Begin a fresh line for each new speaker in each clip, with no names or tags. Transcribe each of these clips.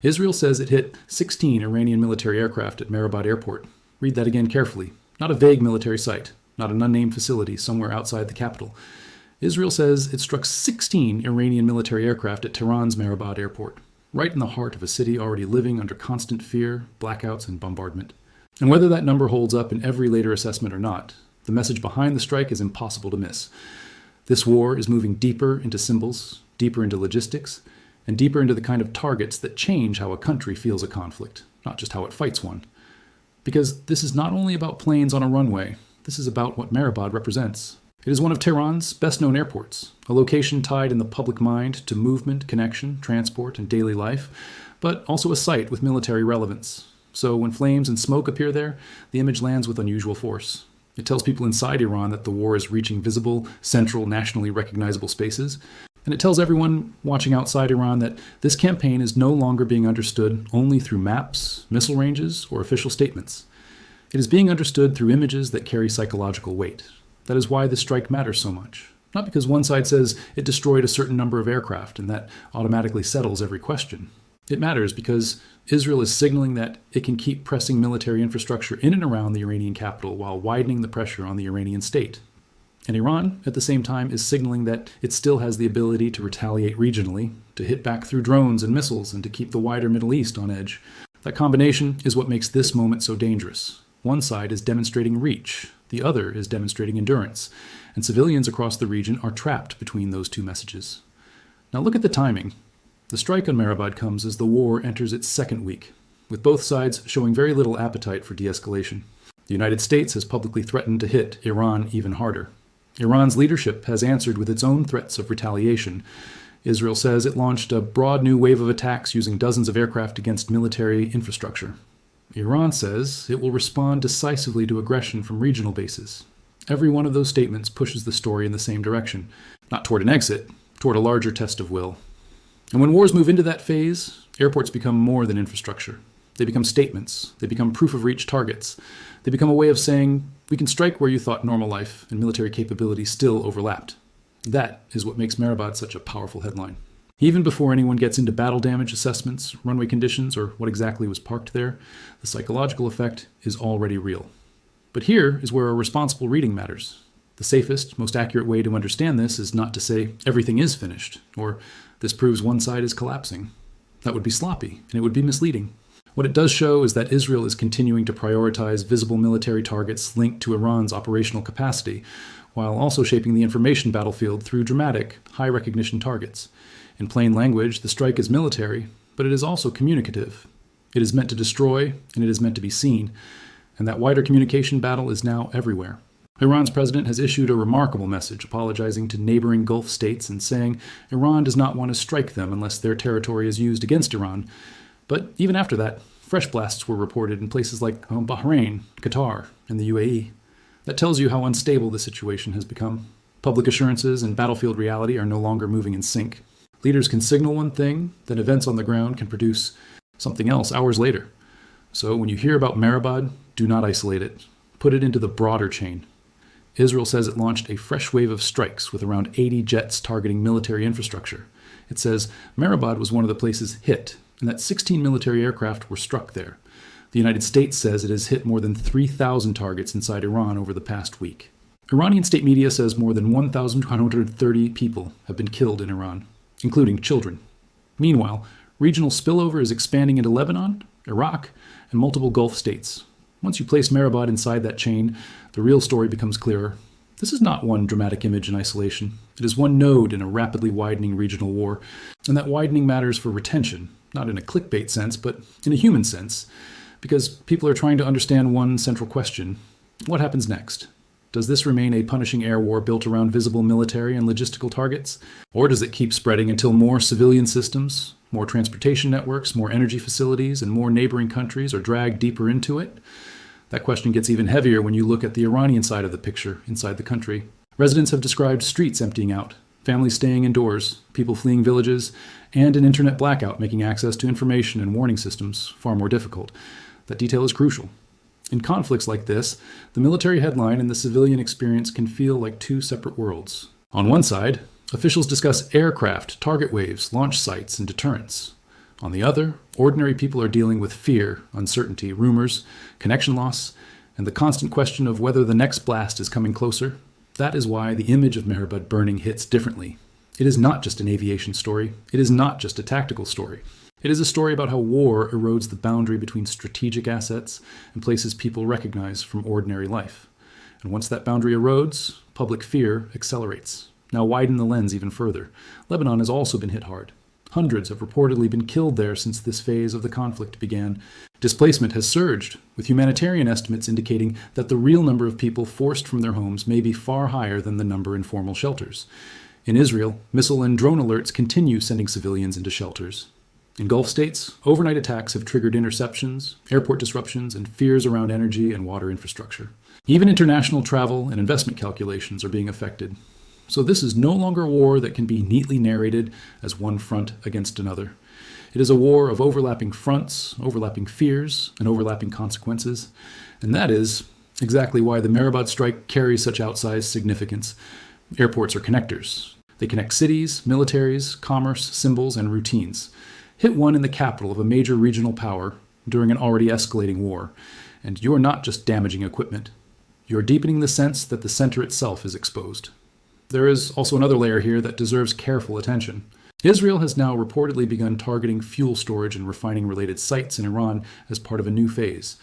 Israel says it hit 16 Iranian military aircraft at Mehrabad airport. Read that again carefully. Not a vague military site, not an unnamed facility somewhere outside the capital. Israel says it struck 16 Iranian military aircraft at Tehran's Mehrabad airport, right in the heart of a city already living under constant fear, blackouts, and bombardment. And whether that number holds up in every later assessment or not, the message behind the strike is impossible to miss. This war is moving deeper into symbols, deeper into logistics, and deeper into the kind of targets that change how a country feels a conflict, not just how it fights one. Because this is not only about planes on a runway, this is about what Mehrabad represents. It is one of Tehran's best-known airports, a location tied in the public mind to movement, connection, transport, and daily life, but also a site with military relevance. So when flames and smoke appear there, the image lands with unusual force. It tells people inside Iran that the war is reaching visible, central, nationally recognizable spaces, and it tells everyone watching outside Iran that this campaign is no longer being understood only through maps, missile ranges, or official statements. It is being understood through images that carry psychological weight. That is why this strike matters so much. Not because one side says it destroyed a certain number of aircraft and that automatically settles every question. It matters because Israel is signaling that it can keep pressing military infrastructure in and around the Iranian capital while widening the pressure on the Iranian state. And Iran, at the same time, is signaling that it still has the ability to retaliate regionally, to hit back through drones and missiles, and to keep the wider Middle East on edge. That combination is what makes this moment so dangerous. One side is demonstrating reach, the other is demonstrating endurance, and civilians across the region are trapped between those two messages. Now look at the timing. The strike on Mehrabad comes as the war enters its second week, with both sides showing very little appetite for de-escalation. The United States has publicly threatened to hit Iran even harder. Iran's leadership has answered with its own threats of retaliation. Israel says it launched a broad new wave of attacks using dozens of aircraft against military infrastructure. Iran says it will respond decisively to aggression from regional bases. Every one of those statements pushes the story in the same direction, not toward an exit, toward a larger test of will. And when wars move into that phase, airports become more than infrastructure. They become statements. They become proof-of-reach targets. They become a way of saying, we can strike where you thought normal life and military capability still overlapped. That is what makes Mehrabad such a powerful headline. Even before anyone gets into battle damage assessments, runway conditions, or what exactly was parked there, the psychological effect is already real. But here is where a responsible reading matters. The safest, most accurate way to understand this is not to say everything is finished, or this proves one side is collapsing. That would be sloppy, and it would be misleading. What it does show is that Israel is continuing to prioritize visible military targets linked to Iran's operational capacity, while also shaping the information battlefield through dramatic, high-recognition targets. In plain language, the strike is military, but it is also communicative. It is meant to destroy, and it is meant to be seen, and that wider communication battle is now everywhere. Iran's president has issued a remarkable message apologizing to neighboring Gulf states and saying Iran does not want to strike them unless their territory is used against Iran. But even after that, fresh blasts were reported in places like Bahrain, Qatar, and the UAE. That tells you how unstable the situation has become. Public assurances and battlefield reality are no longer moving in sync. Leaders can signal one thing, then events on the ground can produce something else hours later. So when you hear about Mehrabad, do not isolate it. Put it into the broader chain. Israel says it launched a fresh wave of strikes with around 80 jets targeting military infrastructure. It says Mehrabad was one of the places hit, and that 16 military aircraft were struck there. The United States says it has hit more than 3,000 targets inside Iran over the past week. Iranian state media says more than 1,130 people have been killed in Iran, including children. Meanwhile, regional spillover is expanding into Lebanon, Iraq, and multiple Gulf states. Once you place Mehrabad inside that chain, the real story becomes clearer. This is not one dramatic image in isolation. It is one node in a rapidly widening regional war, and that widening matters for retention, not in a clickbait sense, but in a human sense, because people are trying to understand one central question. What happens next? Does this remain a punishing air war built around visible military and logistical targets? Or does it keep spreading until more civilian systems, more transportation networks, more energy facilities, and more neighboring countries are dragged deeper into it? That question gets even heavier when you look at the Iranian side of the picture inside the country. Residents have described streets emptying out, families staying indoors, people fleeing villages, and an internet blackout making access to information and warning systems far more difficult. That detail is crucial. In conflicts like this, the military headline and the civilian experience can feel like two separate worlds. On one side, officials discuss aircraft, target waves, launch sites, and deterrence. On the other, ordinary people are dealing with fear, uncertainty, rumors, connection loss, and the constant question of whether the next blast is coming closer. That is why the image of Mehrabad burning hits differently. It is not just an aviation story. It is not just a tactical story. It is a story about how war erodes the boundary between strategic assets and places people recognize from ordinary life. And once that boundary erodes, public fear accelerates. Now widen the lens even further. Lebanon has also been hit hard. Hundreds have reportedly been killed there since this phase of the conflict began. Displacement has surged, with humanitarian estimates indicating that the real number of people forced from their homes may be far higher than the number in formal shelters. In Israel, missile and drone alerts continue sending civilians into shelters. In Gulf states, overnight attacks have triggered interceptions, airport disruptions, and fears around energy and water infrastructure. Even international travel and investment calculations are being affected. So this is no longer a war that can be neatly narrated as one front against another. It is a war of overlapping fronts, overlapping fears, and overlapping consequences. And that is exactly why the Mehrabad strike carries such outsized significance. Airports are connectors. They connect cities, militaries, commerce, symbols, and routines. Hit one in the capital of a major regional power during an already escalating war, and you're not just damaging equipment. You're deepening the sense that the center itself is exposed. There is also another layer here that deserves careful attention. Israel has now reportedly begun targeting fuel storage and refining-related sites in Iran as part of a new phase.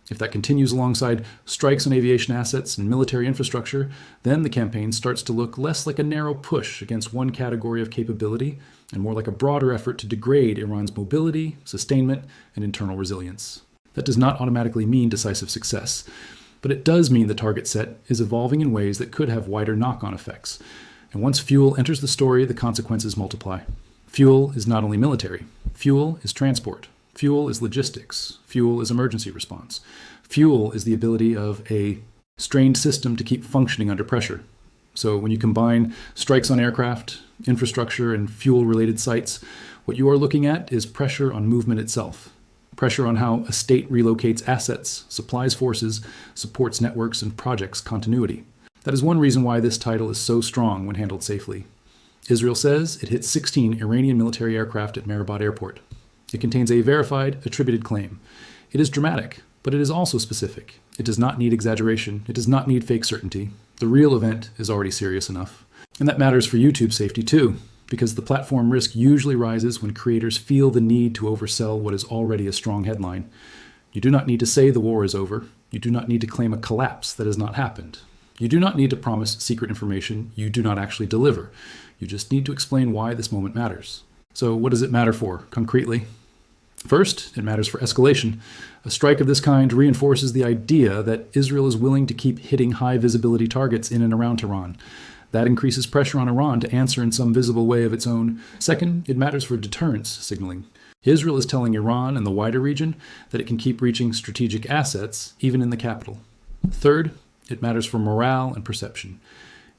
If that continues alongside strikes on aviation assets and military infrastructure, then the campaign starts to look less like a narrow push against one category of capability and more like a broader effort to degrade Iran's mobility, sustainment, and internal resilience. That does not automatically mean decisive success, but it does mean the target set is evolving in ways that could have wider knock-on effects. And once fuel enters the story, the consequences multiply. Fuel is not only military. Fuel is transport. Fuel is logistics. Fuel is emergency response. Fuel is the ability of a strained system to keep functioning under pressure. So when you combine strikes on aircraft, infrastructure, and fuel-related sites, what you are looking at is pressure on movement itself. Pressure on how a state relocates assets, supplies forces, supports networks, and projects continuity. That is one reason why this title is so strong when handled safely. Israel says it hit 16 Iranian military aircraft at Mehrabad Airport. It contains a verified, attributed claim. It is dramatic, but it is also specific. It does not need exaggeration. It does not need fake certainty. The real event is already serious enough. And that matters for YouTube safety too, because the platform risk usually rises when creators feel the need to oversell what is already a strong headline. You do not need to say the war is over. You do not need to claim a collapse that has not happened. You do not need to promise secret information you do not actually deliver. You just need to explain why this moment matters. So what does it matter for, concretely? First, it matters for escalation. A strike of this kind reinforces the idea that Israel is willing to keep hitting high-visibility targets in and around Tehran. That increases pressure on Iran to answer in some visible way of its own. Second, it matters for deterrence signaling. Israel is telling Iran and the wider region that it can keep reaching strategic assets, even in the capital. Third, it matters for morale and perception.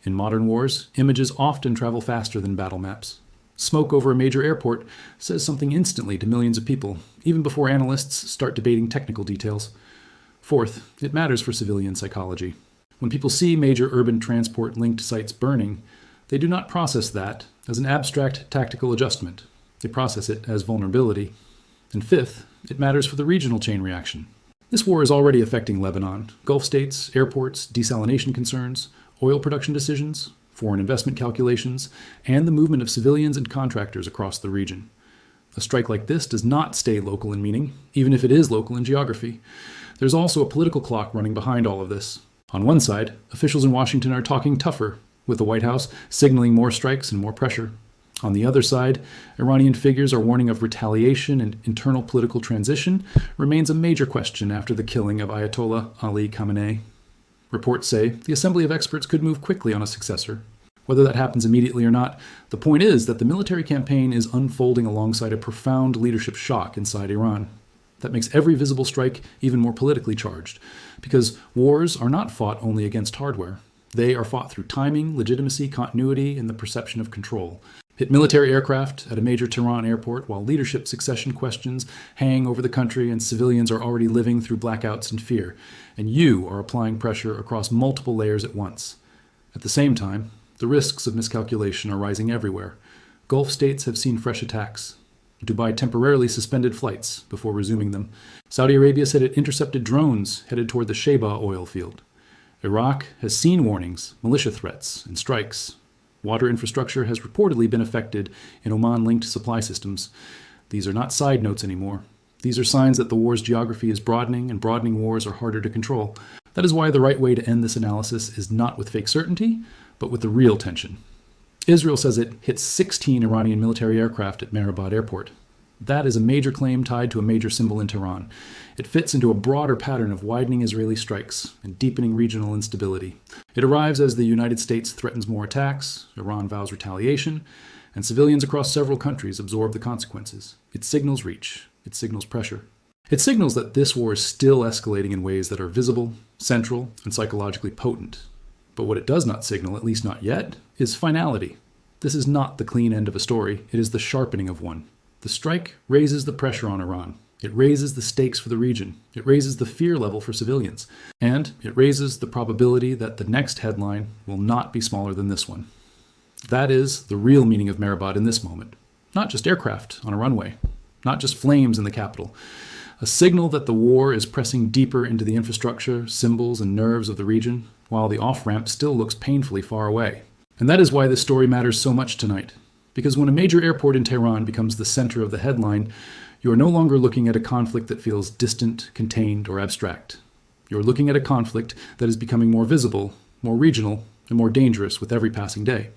In modern wars, images often travel faster than battle maps. Smoke over a major airport says something instantly to millions of people, even before analysts start debating technical details. Fourth, it matters for civilian psychology. When people see major urban transport-linked sites burning, they do not process that as an abstract tactical adjustment. They process it as vulnerability. And fifth, it matters for the regional chain reaction. This war is already affecting Lebanon, Gulf states, airports, desalination concerns, oil production decisions, foreign investment calculations, and the movement of civilians and contractors across the region. A strike like this does not stay local in meaning, even if it is local in geography. There's also a political clock running behind all of this. On one side, officials in Washington are talking tougher, with the White House signaling more strikes and more pressure. On the other side, Iranian figures are warning of retaliation, and internal political transition remains a major question after the killing of Ayatollah Ali Khamenei. Reports say the Assembly of Experts could move quickly on a successor. Whether that happens immediately or not, the point is that the military campaign is unfolding alongside a profound leadership shock inside Iran. That makes every visible strike even more politically charged, because wars are not fought only against hardware. They are fought through timing, legitimacy, continuity, and the perception of control. Hit military aircraft at a major Tehran airport while leadership succession questions hang over the country and civilians are already living through blackouts and fear, and you are applying pressure across multiple layers at once. At the same time, the risks of miscalculation are rising everywhere. Gulf states have seen fresh attacks. Dubai temporarily suspended flights before resuming them. Saudi Arabia said it intercepted drones headed toward the Sheba oil field. Iraq has seen warnings, militia threats, and strikes. Water infrastructure has reportedly been affected in Oman-linked supply systems. These are not side notes anymore. These are signs that the war's geography is broadening, and broadening wars are harder to control. That is why the right way to end this analysis is not with fake certainty, but with the real tension. Israel says it hit 16 Iranian military aircraft at Mehrabad airport. That is a major claim tied to a major symbol in Tehran. It fits into a broader pattern of widening Israeli strikes and deepening regional instability. It arrives as the United States threatens more attacks, Iran vows retaliation, and civilians across several countries absorb the consequences. It signals reach. It signals pressure. It signals that this war is still escalating in ways that are visible, central, and psychologically potent. But what it does not signal, at least not yet, is finality. This is not the clean end of a story. It is the sharpening of one. The strike raises the pressure on Iran. It raises the stakes for the region. It raises the fear level for civilians. And it raises the probability that the next headline will not be smaller than this one. That is the real meaning of Mehrabad in this moment. Not just aircraft on a runway. Not just flames in the capital. A signal that the war is pressing deeper into the infrastructure, symbols, and nerves of the region, while the off-ramp still looks painfully far away. And that is why this story matters so much tonight. Because when a major airport in Tehran becomes the center of the headline, you are no longer looking at a conflict that feels distant, contained, or abstract. You are looking at a conflict that is becoming more visible, more regional, and more dangerous with every passing day.